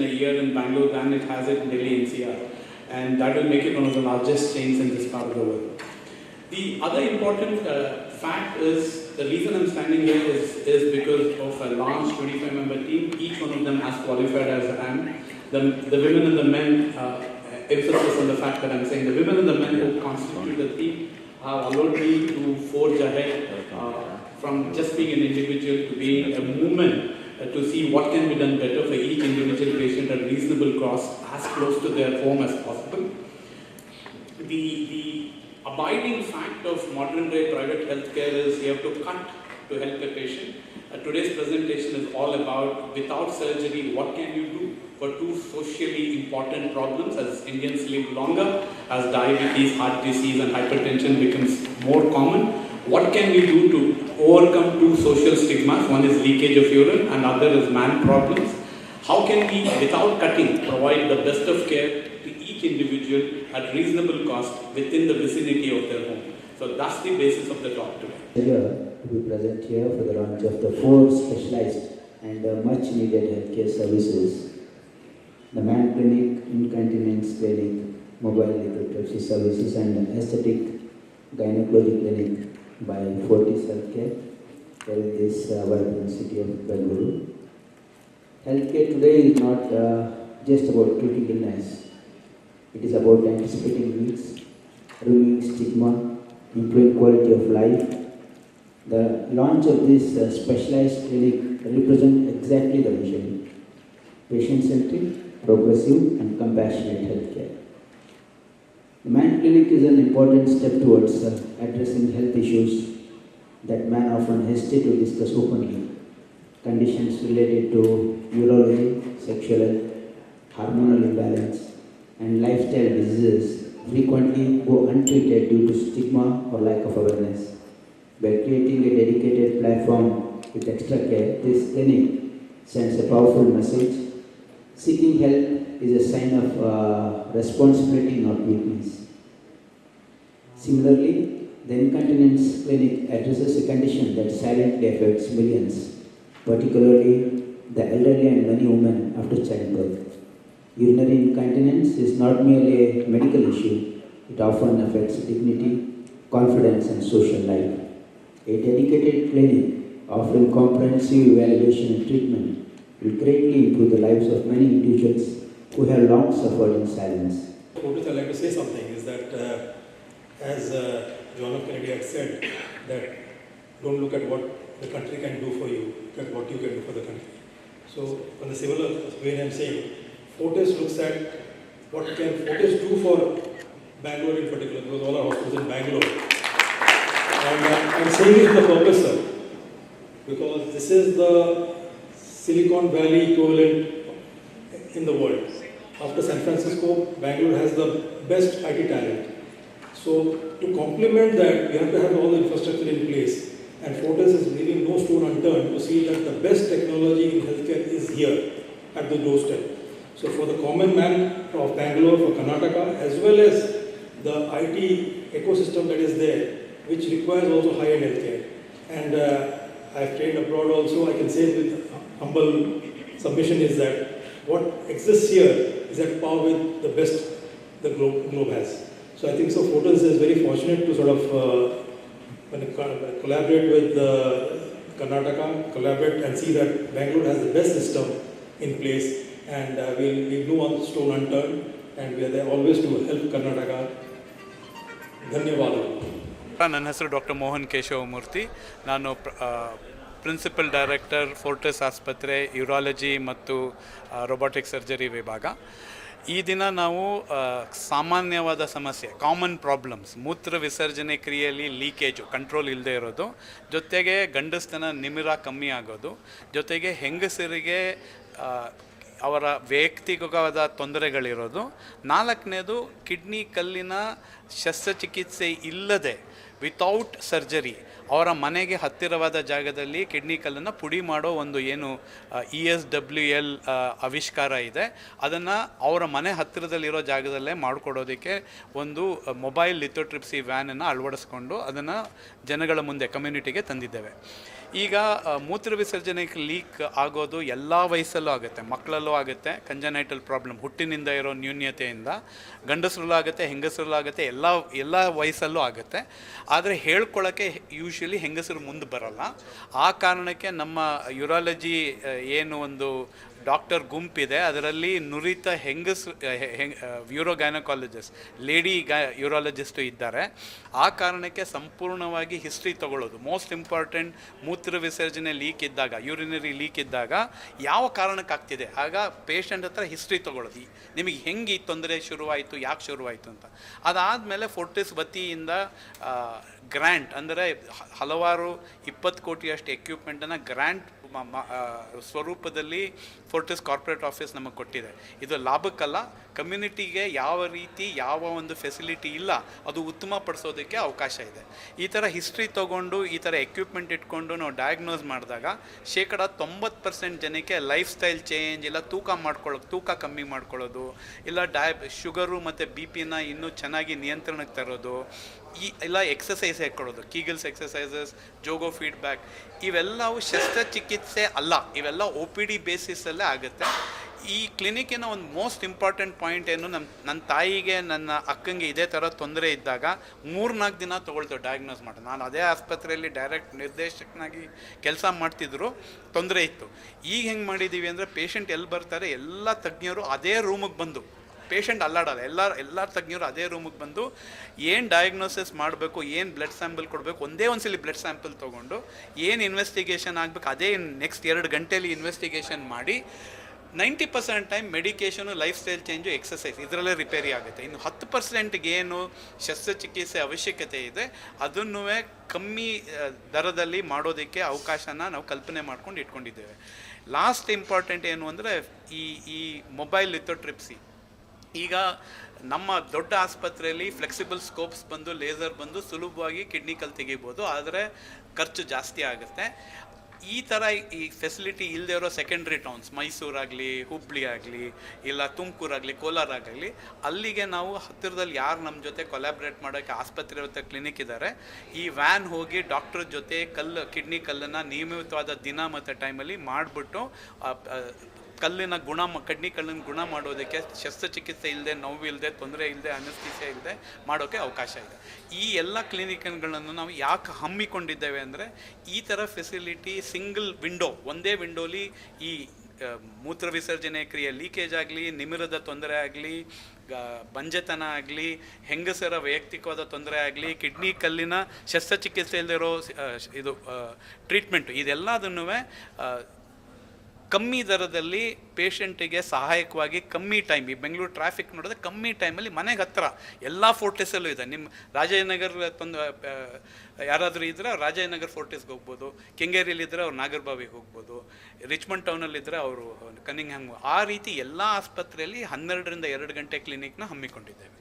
a year in Bangalore than it has it in Delhi NCR. And that will make it one of the largest chains in this part of the world. The other important fact is, the reason I'm standing here is because of a large 25-member team. Each one of them as qualified as I am. The women and the men, emphasis on the fact that I'm saying the women and the men who constitute the team have allowed me to forge ahead from just being an individual to being a movement to see what can be done better for each individual patient at reasonable cost, as close to their home as possible. The abiding fact of modern day private healthcare is you have to cut to help a patient. Today's presentation is all about, without surgery, what can you do for two socially important problems as Indians live longer, as diabetes, heart disease and hypertension becomes more common. What can we do to overcome two social stigmas? One is leakage of urine and other is man problems. How can we, without cutting, provide the best of care to each individual at reasonable cost within the vicinity of their home? So that's the basis of the talk today. Here, we present here for the launch of the 4 specialized and much needed healthcare services. The Man Clinic, Incontinence Clinic, Mobile Lithotripsy Services and Aesthetic Gynecology Clinic by Fortis Healthcare here in this vibrant city of Bengaluru. Healthcare today is not just about treating illness. It is about anticipating needs, removing stigma, improving quality of life. The launch of this specialized clinic represents exactly the vision: patient-centric, progressive and compassionate healthcare. The Man Clinic is an important step towards addressing health issues that man often hesitate to discuss openly. Conditions related to urology, sexual health, hormonal imbalance, and lifestyle diseases frequently go untreated due to stigma or lack of awareness. By creating a dedicated platform with extra care, this clinic sends a powerful message. Seeking help is a sign of responsibility, not weakness. Similarly, the Incontinence Clinic addresses a condition that silently affects millions, particularly the elderly and many women after childbirth. Urinary incontinence is not merely a medical issue, it often affects dignity, confidence, and social life. A dedicated clinic offering comprehensive evaluation and treatment will greatly improve the lives of many individuals who have long suffered in silence. Fortis, I'd like to say something is that as John F. Kennedy had said, that don't look at what the country can do for you, look at what you can do for the country. So, in the similar way I'm saying, Fortis looks at what can Fortis do for Bangalore in particular, because all our hospitals in Bangalore. And I'm saying it with the purpose, sir, because this is the Silicon Valley equivalent in the world. After San Francisco, Bangalore has the best IT talent. So to complement that, we have to have all the infrastructure in place. And Fortis is leaving no stone unturned to see that the best technology in healthcare is here at the doorstep. So for the common man of Bangalore, for Karnataka, as well as the IT ecosystem that is there, which requires also high-end healthcare. And I've trained abroad also. I can say with humble submission is that what exists here is at par with the best the globe has. So I think so Fortis is very fortunate to sort of collaborate with Karnataka, collaborate and see that Bangalore has the best system in place, and we'll leave no one stone unturned, and we are there always to help Karnataka. ಧನ್ಯವಾದಗಳು. ನನ್ನ ಹೆಸರು doctor Mohan Keshavamurthy. ನಾನು principal director Fortis ಆಸ್ಪತ್ರೆ urology ಮತ್ತು robotic surgery ವಿಭಾಗ. ಈ ದಿನ ನಾವು ಸಾಮಾನ್ಯವಾದ ಸಮಸ್ಯೆ, ಕಾಮನ್ ಪ್ರಾಬ್ಲಮ್ಸ್, ಮೂತ್ರ ವಿಸರ್ಜನೆ ಕ್ರಿಯೆಯಲ್ಲಿ ಲೀಕೇಜು, ಕಂಟ್ರೋಲ್ ಇಲ್ಲದೆ ಇರೋದು, ಜೊತೆಗೆ ಗಂಡಸ್ತನ ನಿಮಿರ ಕಮ್ಮಿ ಆಗೋದು, ಜೊತೆಗೆ ಹೆಂಗಸರಿಗೆ ಅವರ ವೈಯಕ್ತಿಕವಾದ ತೊಂದರೆಗಳಿರೋದು, 4ನೇದು ಕಿಡ್ನಿ ಕಲ್ಲಿನ ಶಸ್ತ್ರಚಿಕಿತ್ಸೆ ಇಲ್ಲದೆ ವಿತೌಟ್ ಸರ್ಜರಿ ಅವರ ಮನೆಗೆ ಹತ್ತಿರವಾದ ಜಾಗದಲ್ಲಿ ಕಿಡ್ನಿ ಕಲ್ಲನ್ನು ಪುಡಿ ಮಾಡೋ ಒಂದು ಏನು ESWL ಆವಿಷ್ಕಾರ ಇದೆ, ಅದನ್ನು ಅವರ ಮನೆ ಹತ್ತಿರದಲ್ಲಿರೋ ಜಾಗದಲ್ಲೇ ಮಾಡಿಕೊಡೋದಕ್ಕೆ ಒಂದು ಮೊಬೈಲ್ ಲಿಥೋಟ್ರಿಪ್ಸಿ ವ್ಯಾನನ್ನು ಅಳವಡಿಸ್ಕೊಂಡು ಅದನ್ನು ಜನಗಳ ಮುಂದೆ ಕಮ್ಯುನಿಟಿಗೆ ತಂದಿದ್ದೇವೆ. ಈಗ ಮೂತ್ರ ವಿಸರ್ಜನೆಗೆ ಲೀಕ್ ಆಗೋದು ಎಲ್ಲ ವಯಸ್ಸಲ್ಲೂ ಆಗುತ್ತೆ, ಮಕ್ಕಳಲ್ಲೂ ಆಗುತ್ತೆ. ಕಂಜನೈಟಲ್ ಪ್ರಾಬ್ಲಮ್ ಹುಟ್ಟಿನಿಂದ ಇರೋ ನ್ಯೂನ್ಯತೆಯಿಂದ ಗಂಡಸರಲ್ಲೂ ಆಗುತ್ತೆ, ಹೆಂಗಸರಲ್ಲೂ ಆಗುತ್ತೆ, ಎಲ್ಲ ವಯಸ್ಸಲ್ಲೂ ಆಗುತ್ತೆ. ಆದರೆ ಹೇಳ್ಕೊಳ್ಳೋಕ್ಕೆ ಯೂಶ್ವಲಿ ಹೆಂಗಸರು ಮುಂದೆ ಬರೋಲ್ಲ. ಆ ಕಾರಣಕ್ಕೆ ನಮ್ಮ ಯೂರಾಲಜಿ ಏನು ಒಂದು ಡಾಕ್ಟರ್ ಗುಂಪಿದೆ, ಅದರಲ್ಲಿ ನುರಿತ ಯೂರೋಗೈನಕಾಲಜಿಸ್ಟ್ ಲೇಡಿ ಯೂರಾಲಜಿಸ್ಟು ಇದ್ದಾರೆ. ಆ ಕಾರಣಕ್ಕೆ ಸಂಪೂರ್ಣವಾಗಿ ಹಿಸ್ಟ್ರಿ ತೊಗೊಳ್ಳೋದು ಮೋಸ್ಟ್ ಇಂಪಾರ್ಟೆಂಟ್. ಮೂತ್ರ ವಿಸರ್ಜನೆ ಲೀಕ್ ಇದ್ದಾಗ, ಯೂರಿನರಿ ಲೀಕ್ ಇದ್ದಾಗ ಯಾವ ಕಾರಣಕ್ಕಾಗ್ತಿದೆ, ಆಗ ಪೇಷಂಟ್ ಹತ್ರ ಹಿಸ್ಟ್ರಿ ತೊಗೊಳ್ಳೋದು, ನಿಮಗೆ ಹೆಂಗೆ ಈ ತೊಂದರೆ ಶುರುವಾಯಿತು, ಯಾಕೆ ಶುರುವಾಯಿತು ಅಂತ. ಅದಾದಮೇಲೆ ಫೋರ್ಟಿಸ್ ವತಿಯಿಂದ ಗ್ರ್ಯಾಂಟ್ ಅಂದರೆ ಹಲವಾರು 20 ಕೋಟಿಯಷ್ಟು ಎಕ್ವಿಪ್ಮೆಂಟನ್ನು ಗ್ರ್ಯಾಂಟ್ ಸ್ವರೂಪದಲ್ಲಿ ಫೋರ್ಟಿಸ್ ಕಾರ್ಪೊರೇಟ್ ಆಫೀಸ್ ನಮಗೆ ಕೊಟ್ಟಿದೆ. ಇದು ಲಾಭಕ್ಕಲ್ಲ, ಕಮ್ಯುನಿಟಿಗೆ ಯಾವ ರೀತಿ ಯಾವ ಒಂದು ಫೆಸಿಲಿಟಿ ಇಲ್ಲ ಅದು ಉತ್ತಮಪಡಿಸೋದಕ್ಕೆ ಅವಕಾಶ ಇದೆ. ಈ ಥರ ಹಿಸ್ಟ್ರಿ ತೊಗೊಂಡು ಈ ಥರ ಎಕ್ವಿಪ್ಮೆಂಟ್ ಇಟ್ಕೊಂಡು ನಾವು ಡಯಾಗ್ನೋಸ್ ಮಾಡಿದಾಗ 90% ಜನಕ್ಕೆ ಲೈಫ್ ಸ್ಟೈಲ್ ಚೇಂಜ್, ಇಲ್ಲ ತೂಕ ಕಮ್ಮಿ ಮಾಡ್ಕೊಳ್ಳೋದು, ಇಲ್ಲ ಶುಗರು ಮತ್ತು BP ಇನ್ನೂ ಚೆನ್ನಾಗಿ ನಿಯಂತ್ರಣಕ್ಕೆ ತರೋದು, ಇಲ್ಲ ಎಕ್ಸಸೈಸ್ ಕೊಡೋದು, ಕೀಗಲ್ಸ್ ಎಕ್ಸಸೈಸಸ್, ಜೋಗೋ ಫೀಡ್ಬ್ಯಾಕ್, ಇವೆಲ್ಲವೂ ಶಸ್ತ್ರಚಿಕಿತ್ಸೆ ಅಲ್ಲ, ಇವೆಲ್ಲ OPD ಬೇಸಿಸಲ್ಲೇ ಆಗುತ್ತೆ. ಈ ಕ್ಲಿನಿಕ್ಕಿನ ಒಂದು ಮೋಸ್ಟ್ ಇಂಪಾರ್ಟೆಂಟ್ ಪಾಯಿಂಟ್ ಏನು, ನನ್ನ ತಾಯಿಗೆ ನನ್ನ ಅಕ್ಕಂಗೆ ಇದೇ ಥರ ತೊಂದರೆ ಇದ್ದಾಗ 3-4 ದಿನ ತೊಗೊಳ್ತೇವೆ ಡಯಾಗ್ನೋಸ್ ಮಾಡೋದು. ನಾನು ಅದೇ ಆಸ್ಪತ್ರೆಯಲ್ಲಿ ಡೈರೆಕ್ಟ್ ನಿರ್ದೇಶಕನಾಗಿ ಕೆಲಸ ಮಾಡ್ತಿದ್ರು, ತೊಂದರೆ ಇತ್ತು. ಈಗ ಹೆಂಗೆ ಮಾಡಿದ್ದೀವಿ ಅಂದರೆ ಪೇಷಂಟ್ ಎಲ್ಲಿ ಬರ್ತಾರೆ ಎಲ್ಲ ತಜ್ಞರು ಅದೇ ರೂಮಿಗೆ ಬಂದು, ಪೇಷಂಟ್ ಅಲ್ಲಾಡಲ್ಲ, ಎಲ್ಲ ತಜ್ಞರು ಅದೇ ರೂಮಿಗೆ ಬಂದು ಏನು ಡಯಾಗ್ನೋಸಿಸ್ ಮಾಡಬೇಕು, ಏನು ಬ್ಲಡ್ ಸ್ಯಾಂಪಲ್ ಕೊಡಬೇಕು, ಒಂದೇ ಒಂದ್ಸಲಿ ಬ್ಲಡ್ ಸ್ಯಾಂಪಲ್ ತೊಗೊಂಡು ಏನು ಇನ್ವೆಸ್ಟಿಗೇಷನ್ ಆಗಬೇಕು ಅದೇ ನೆಕ್ಸ್ಟ್ 2 ಗಂಟೆಯಲ್ಲಿ ಇನ್ವೆಸ್ಟಿಗೇಷನ್ ಮಾಡಿ 90% time medication, life style change, exercise ಇದರಲ್ಲೇ ರಿಪೇರಿ ಆಗುತ್ತೆ. ಇನ್ನು 10%ಗೆ ಏನು ಶಸ್ತ್ರಚಿಕಿತ್ಸೆ ಅವಶ್ಯಕತೆ ಇದೆ ಅದನ್ನೂ ಕಮ್ಮಿ ದರದಲ್ಲಿ ಮಾಡೋದಕ್ಕೆ ಅವಕಾಶನ ನಾವು ಕಲ್ಪನೆ ಮಾಡ್ಕೊಂಡು ಇಟ್ಕೊಂಡಿದ್ದೇವೆ. ಲಾಸ್ಟ್ ಇಂಪಾರ್ಟೆಂಟ್ ಏನು ಅಂದರೆ ಈ ಮೊಬೈಲ್ ಲಿಥೋಟ್ರಿಪ್ಸಿ. ಈಗ ನಮ್ಮ ದೊಡ್ಡ ಆಸ್ಪತ್ರೆಯಲ್ಲಿ ಫ್ಲೆಕ್ಸಿಬಲ್ ಸ್ಕೋಪ್ಸ್ ಬಂದು, ಲೇಸರ್ ಬಂದು ಸುಲಭವಾಗಿ ಕಿಡ್ನಿ ಕಲ್ಲು ತೆಗಿಬೋದು, ಆದರೆ ಖರ್ಚು ಜಾಸ್ತಿ ಆಗುತ್ತೆ. ಈ ಥರ ಈ ಫೆಸಿಲಿಟಿ ಇಲ್ಲದೆ ಇರೋ ಸೆಕೆಂಡ್ರಿ ಟೌನ್ಸ್, ಮೈಸೂರಾಗಲಿ, ಹುಬ್ಳಿ ಆಗಲಿ, ಇಲ್ಲ ತುಮಕೂರಾಗಲಿ, ಕೋಲಾರ ಆಗಲಿ, ಅಲ್ಲಿಗೆ ನಾವು ಹತ್ತಿರದಲ್ಲಿ ಯಾರು ನಮ್ಮ ಜೊತೆ ಕೊಲ್ಯಾಬ್ರೇಟ್ ಮಾಡೋಕ್ಕೆ ಆಸ್ಪತ್ರೆ ಮತ್ತು ಕ್ಲಿನಿಕ್ ಇದ್ದಾರೆ, ಈ ವ್ಯಾನ್ ಹೋಗಿ ಡಾಕ್ಟ್ರ್ ಜೊತೆ ಕಿಡ್ನಿ ಕಲ್ಲನ್ನು ನಿಯಮಿತವಾದ ದಿನ ಮತ್ತು ಟೈಮಲ್ಲಿ ಮಾಡಿಬಿಟ್ಟು ಕಿಡ್ನಿ ಕಲ್ಲಿನ ಗುಣ ಮಾಡೋದಕ್ಕೆ ಶಸ್ತ್ರಚಿಕಿತ್ಸೆ ಇಲ್ಲದೆ, ನೋವು ಇಲ್ಲದೆ, ತೊಂದರೆ ಇಲ್ಲದೆ, ಅನಸ್ಥಿಸಿಯಾ ಇಲ್ಲದೆ ಮಾಡೋಕ್ಕೆ ಅವಕಾಶ ಇದೆ. ಈ ಎಲ್ಲ ಕ್ಲಿನಿಕ್ಗಳನ್ನು ನಾವು ಯಾಕೆ ಹಮ್ಮಿಕೊಂಡಿದ್ದೇವೆ ಅಂದರೆ ಈ ಥರ ಫೆಸಿಲಿಟಿ ಸಿಂಗಲ್ ವಿಂಡೋ, ಒಂದೇ ವಿಂಡೋಲಿ ಈ ಮೂತ್ರ ವಿಸರ್ಜನೆ ಕ್ರಿಯೆ ಲೀಕೇಜ್ ಆಗಲಿ, ನಿಮಿರದ ತೊಂದರೆ ಆಗಲಿ, ಬಂಜೆತನ ಆಗಲಿ, ಹೆಂಗಸರ ವೈಯಕ್ತಿಕವಾದ ತೊಂದರೆ ಆಗಲಿ, ಕಿಡ್ನಿ ಕಲ್ಲಿನ ಶಸ್ತ್ರಚಿಕಿತ್ಸೆ ಇಲ್ಲದಿರೋ ಇದು ಟ್ರೀಟ್ಮೆಂಟು, ಇದೆಲ್ಲದನ್ನೂ ಕಮ್ಮಿ ದರದಲ್ಲಿ ಪೇಷಂಟಿಗೆ ಸಹಾಯಕವಾಗಿ ಕಮ್ಮಿ ಟೈಮ್, ಈ ಬೆಂಗಳೂರು ಟ್ರಾಫಿಕ್ ನೋಡಿದ್ರೆ ಕಮ್ಮಿ ಟೈಮಲ್ಲಿ ಮನೆಗೆ ಹತ್ತಿರ ಎಲ್ಲ ಫೋರ್ಟಿಸಲ್ಲೂ ಇದೆ. ನಿಮ್ಮ ರಾಜಾಜಿನಗರ್ ಯಾರಾದರೂ ಇದ್ದರೆ ಅವ್ರು ರಾಜಾಜಿನಗರ್ ಫೋರ್ಟಿಸ್ಗೆ ಹೋಗ್ಬೋದು, ಕೆಂಗೇರಿಯಲ್ಲಿದ್ದರೆ ಅವ್ರು ನಾಗರಬಾವಿಗೆ ಹೋಗ್ಬೋದು, ರಿಚ್ಮಂಡ್ ಟೌನಲ್ಲಿದ್ದರೆ ಅವರು ಕನ್ನಿಂಗ್ಹ್ಯಾಮ್. ಆ ರೀತಿ ಎಲ್ಲ ಆಸ್ಪತ್ರೆಯಲ್ಲಿ 12 ರಿಂದ 2 ಗಂಟೆ ಕ್ಲಿನಿಕ್ನ ಹಮ್ಮಿಕೊಂಡಿದ್ದೇವೆ.